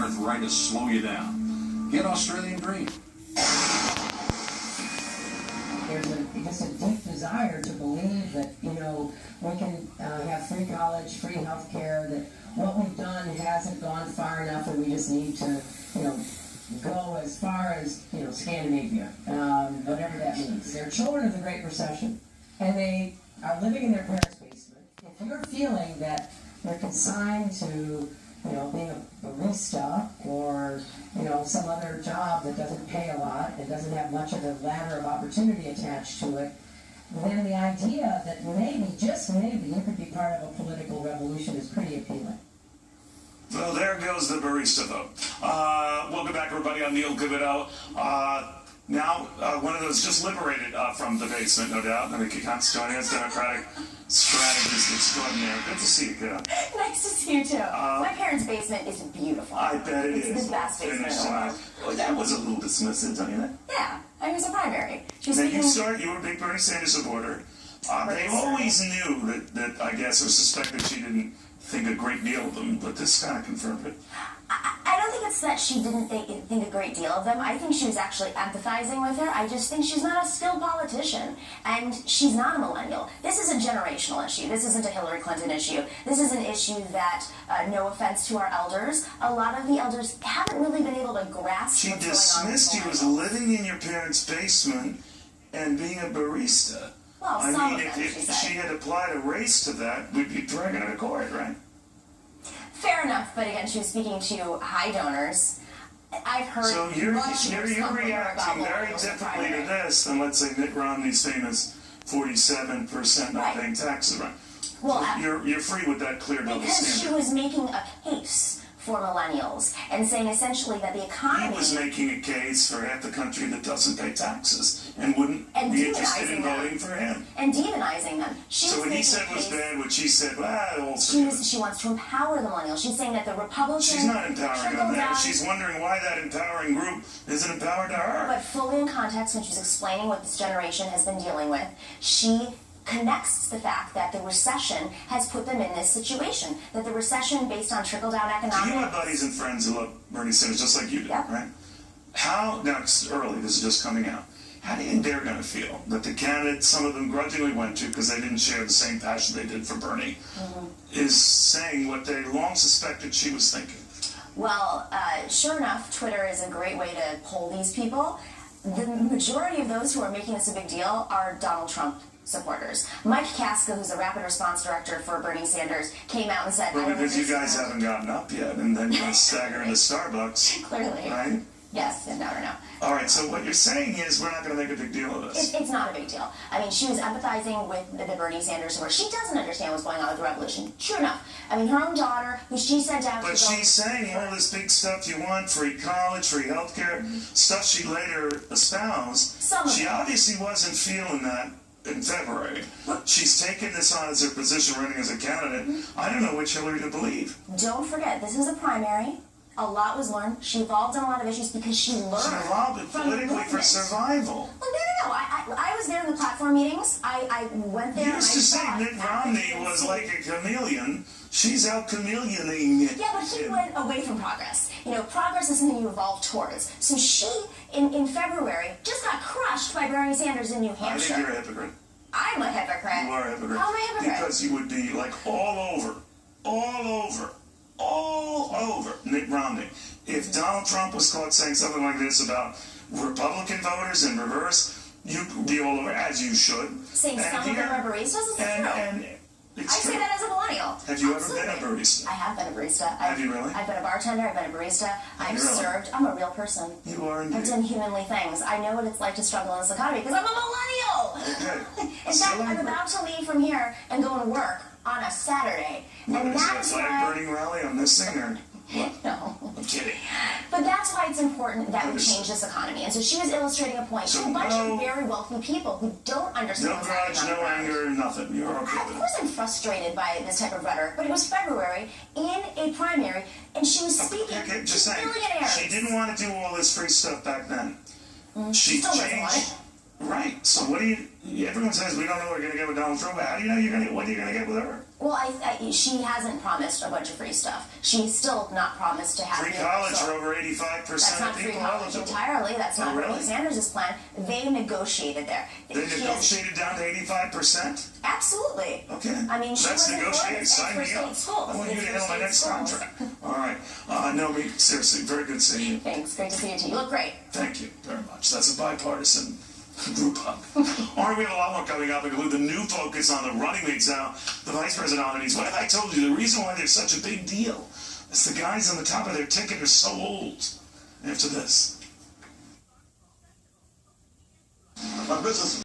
arthritis slow you down. Get Australian Dream. There's just a deep desire to believe that, we can have free college, free health care, that what we've done hasn't gone far enough and we just need to, go as far as, Scandinavia, whatever that means. They're children of the Great Recession, and they are living in their parents' basement. If you're feeling that they're consigned to, being a barista or, some other job that doesn't pay a lot and doesn't have much of a ladder of opportunity attached to it, then the idea that maybe, just maybe, you could be part of a political revolution is pretty appealing. Well, there goes the barista vote. Welcome back, everybody. I'm Neil Goodwill. Now, one of those just liberated from the basement, no doubt. Nikki Cox joining us, Democratic strategist extraordinaire. Good to see you, kid. Nice to see you, too. My parents' basement is beautiful. I bet it's the best basement in the world. Well, that was a little dismissive, don't you think? Yeah, it was a primary. You were a big Bernie Sanders supporter. They always knew that I guess, or suspected she didn't think a great deal of them, but this kind of confirmed it. I don't think it's that she didn't think a great deal of them. I think she was actually empathizing with her. I just think she's not a skilled politician, and she's not a millennial. This is a generational issue. This isn't a Hillary Clinton issue. This is an issue that, no offense to our elders, a lot of the elders haven't really been able to grasp She what's going on. dismissed you as living in your parents' basement and being a barista. Well, I mean, if she had applied a race to that, we'd be dragging her to court, right? Fair enough, but again, she was speaking to high donors. I've heard. So you're reacting very differently to this than, let's say, Mitt Romney's famous 47% not paying taxes, right? Well, so you're free with that clear double standard. Because she was making a case for millennials and saying essentially that the economy... He was making a case for half the country that doesn't pay taxes and wouldn't be interested in voting for him. And demonizing them. So what he said was bad, what she said, well, she wants to empower the millennials. She's saying that the Republicans... She's not empowering them now. She's wondering why that empowering group isn't empowered to her. But fully in context, when she's explaining what this generation has been dealing with, she connects the fact that the recession has put them in this situation. That the recession, based on trickle-down economics... So you have buddies and friends who love Bernie Sanders just like you do, right? How, now it's early, this is just coming out, how do you think they're going to feel that the candidate some of them grudgingly went to because they didn't share the same passion they did for Bernie, is saying what they long suspected she was thinking? Well, sure enough, Twitter is a great way to poll these people. The majority of those who are making this a big deal are Donald Trump supporters. Mike Casca, who's a rapid response director for Bernie Sanders, came out and said... Well, because you guys haven't gotten up yet, and then you stagger into Starbucks. Clearly. Right? Yes, and no. All right, so what you're saying is we're not going to make a big deal of this. It's not a big deal. I mean, she was empathizing with the Bernie Sanders supporter. She doesn't understand what's going on with the revolution. Sure enough. I mean, her own daughter, who she sent out But she's saying all this big stuff you want, free college, free health care, stuff she later espoused. She obviously wasn't feeling that in February. She's taken this on as her position running as a candidate. I don't know which Hillary to believe. Don't forget, this is a primary. A lot was learned. She evolved on a lot of issues because she learned. She evolved it politically for survival. Well, no. I was there in the platform meetings. I went there. You used to say Mitt Romney was like a chameleon. She's out chameleoning. Yeah, but he went away from progress. Progress is something you evolve towards. So she, in February, just got crushed by Bernie Sanders in New Hampshire. I think you're a hypocrite. I'm a hypocrite. You are a hypocrite. How am I a hypocrite? Because you would be like all over Mitt Romney. If Donald Trump was caught saying something like this about Republican voters in reverse, you'd be all over, as you should. Saying some of them are baristas is true. I say that as a millennial. Have you ever been a barista? I have been a barista. Have you really? I've been a bartender. I've been a barista. I've served. I'm a real person. You are indeed. I've done humanly things. I know what it's like to struggle in this economy because I'm a millennial. Okay. In fact, I'm about to leave from here and go to work on a Saturday. And that's why... Is that a burning rally on this thing, or what? No. I'm kidding. But that's why it's important that we change this economy. And so she was illustrating a point to a bunch of very wealthy people who don't understand what's happening. No grudge, no anger, nothing. You're okay with it. Of course I'm frustrated by this type of rhetoric, but it was February in a primary, and she was speaking to billionaires. She didn't want to do all this free stuff back then. She changed. Right. So what do you... Everyone says we don't know what we're going to get with Donald Trump. How do you know what are you going to get with her? Well, she hasn't promised a bunch of free stuff. She's still not promised to have free college for over 85% That's not of free people college eligible. entirely. That's not really? Bernie Sanders' plan. They negotiated there. They negotiated down to 85%? Absolutely. Okay. I mean, she that's was negotiated. Sign me up. Schools. I want you to handle my next contract. All right. No, seriously, very good seeing you. Thanks. Great to see you too. You look great. Thank you very much. That's a bipartisan group hug. All right, we have a lot more coming up, including the new focus on the running mates now, the vice president nominees. What I told you, the reason why they're such a big deal is the guys on the top of their ticket are so old. After this. My business